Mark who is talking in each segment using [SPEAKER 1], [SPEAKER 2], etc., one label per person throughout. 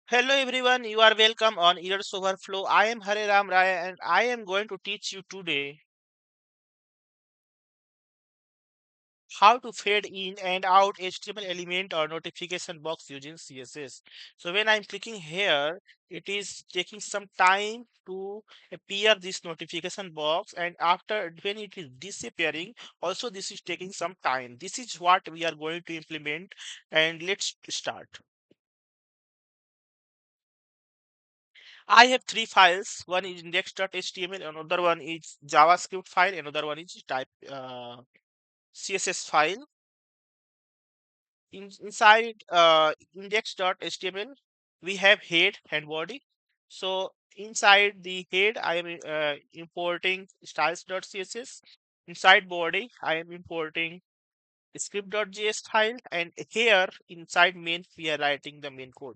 [SPEAKER 1] Hello everyone, you are welcome on Ears Overflow. I am Hare Ram Raya and I am going to teach you today how to fade in and out HTML element or notification box using CSS. So when I'm clicking here, it is taking some time to appear this notification box, and after when it is disappearing, also this is taking some time. This is what we are going to implement, and let's start. I have three files. One is index.html, another one is JavaScript file, another one is type CSS file. Inside index.html, we have head and body. So inside the head, I am importing styles.css. Inside body, I am importing script.js file, and here inside main, we are writing the main code.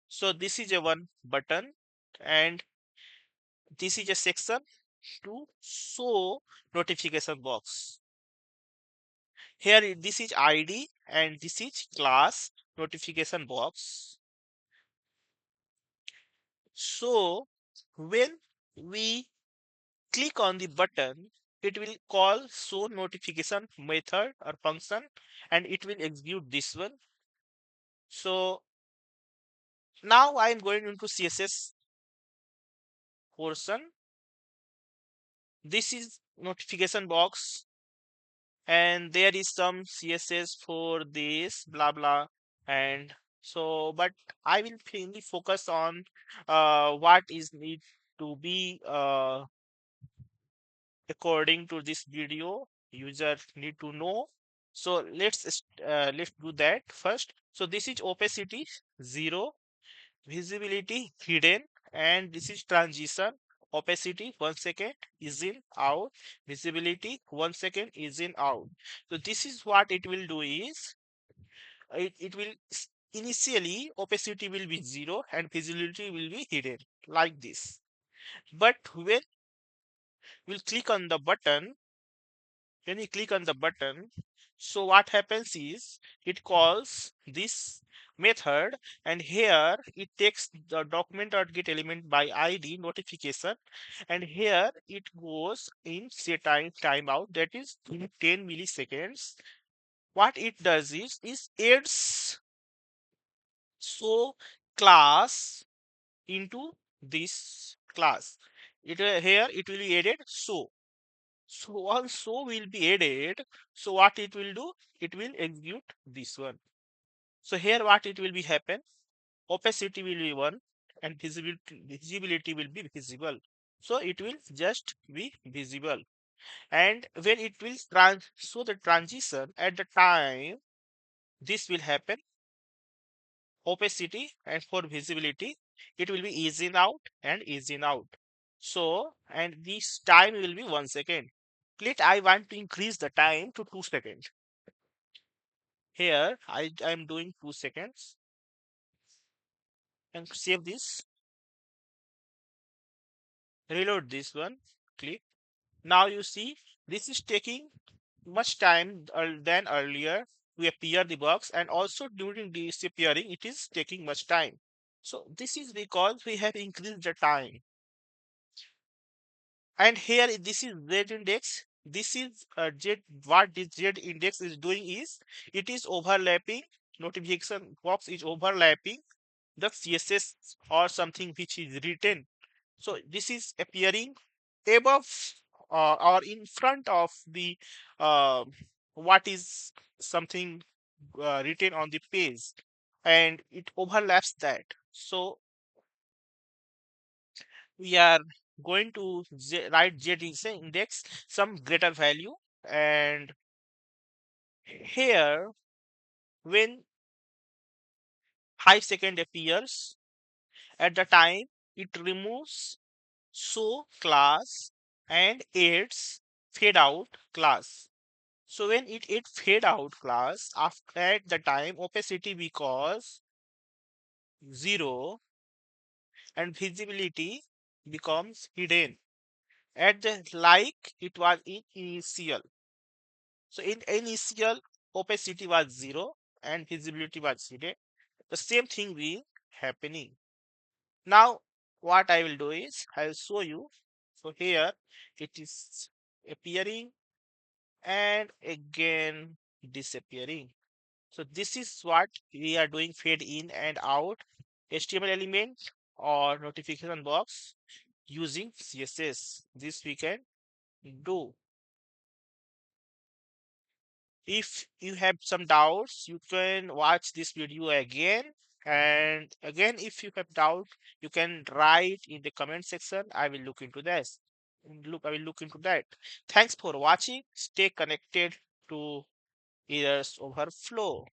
[SPEAKER 1] So this is a one button, and this is a section to show notification box. Here this is ID and this is class notification box. So when we click on the button, it will call show notification method or function, and it will execute this one. So now I'm going into CSS portion. This is notification box, and there is some css for this blah blah. And so but I will mainly focus on what is need to be according to this video user need to know. So let's do that first. So this is opacity 0, visibility hidden, and this is transition. Opacity 1 second is in out, visibility 1 second is in out. So this is what it will do is it will initially opacity will be 0 and visibility will be hidden like this. But we'll click on the button when you click on the button, so what happens is it calls this method, and here it takes the document or get element by ID notification, and here it goes in set timeout, that is in 10 milliseconds. What it does is adds so class into this class. Here it will be added so once so will be added, so what it will do? It will execute this one. So here what it will be happen? Opacity will be 1 and visibility will be visible. So it will just be visible. And when it will so the transition at the time this will happen, opacity and for visibility, it will be ease in out and ease in out. So, and this time will be 1 second. Let I want to increase the time to 2 seconds. Here I am doing 2 seconds and save this, reload this one, click. Now you see this is taking much time than earlier to appear the box, and also during disappearing it is taking much time. So this is because we have increased the time. And here this is z index. This is z. What this z index is doing is it is overlapping, notification box is overlapping the css or something which is written. So this is appearing above or in front of the uh, what is something written on the page, and it overlaps that. So we are going to write z is index some greater value, and here when 5 second appears at the time, it removes show class and adds fade out class. So when it fade out class after at the time, opacity because 0 and visibility becomes hidden at the like it was in initial. So in initial, opacity was 0 and visibility was hidden. The same thing will happening. Now what I will do is I will show you. So here it is appearing and again disappearing. So this is what we are doing, fade in and out HTML element or notification box using CSS. This we can do. If you have some doubts, you can watch this video again. And again, if you have doubt, you can write in the comment section. I will look into this. I will look into that. Thanks for watching. Stay connected to Ears Overflow.